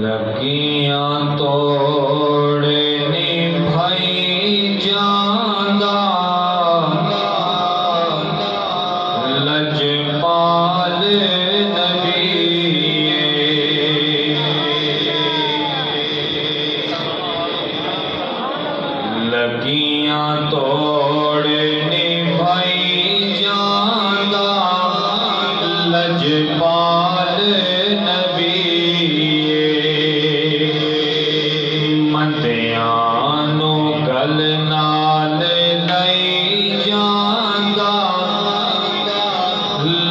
لگیاں توڑنی بھائی جاندہ لجپال نبی لگیاں توڑنی بھائی جاندہ لجپال نبی مندیانو گل نال لئی جاندہ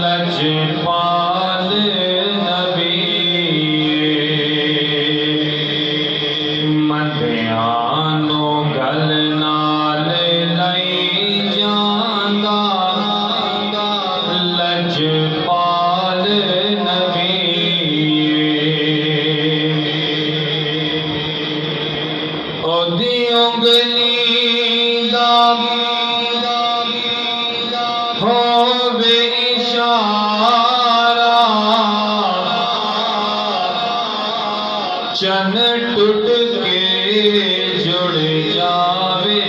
لجپال نبی مندیانو گل نال لئی جاندہ لجپال نبی اودی انگلی دا ہووے اشارہ چن ٹوٹ کے جڑ جاوے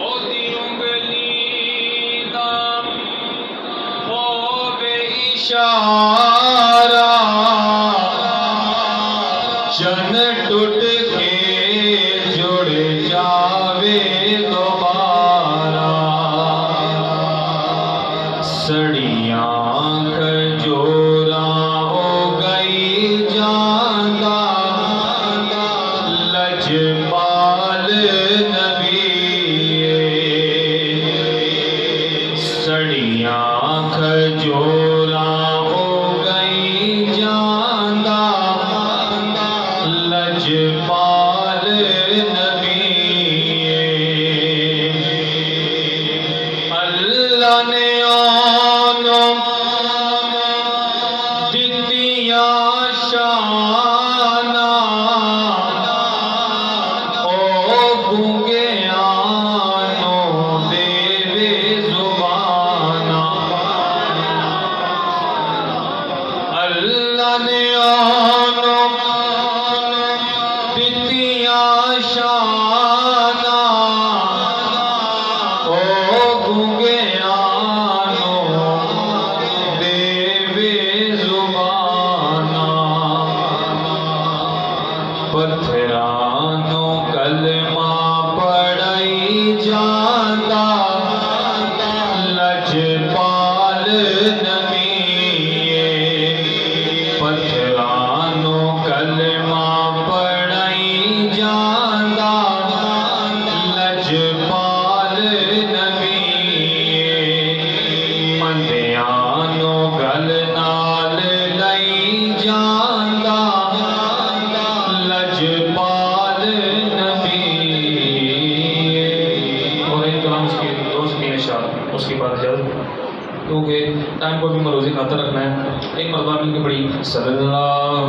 اودی انگلی دا ہووے اشارہ چن ٹوٹ کے جڑ جاوے دوبارہ سڑیاں کھجوراں ہو گئی جاندہ لجپال نبی سڑیاں کھجوراں ہو گئی جاندہ لجپال نبی اللہ نے آنو دتیاں شانہ او گونگے آنو دے زبانہ اللہ نے آنو دتیاں شانہ او گونگے آنو دے زبانہ پتھرانو کلمہ پڑھائی جاندہ لجپال نبی پتھرانو کلمہ پڑھائی جاندہ لجپال نبی مندیانو گل نال لئی جاندہ لجپال نبی اور ایک کلام اس کے دوست بھی اشعار اس کے بعد اجازت کیونکہ ٹائم کو بھی مروزی خاطر رکھنا ہے ایک مرتبہ مل کے پڑھی صلی اللہ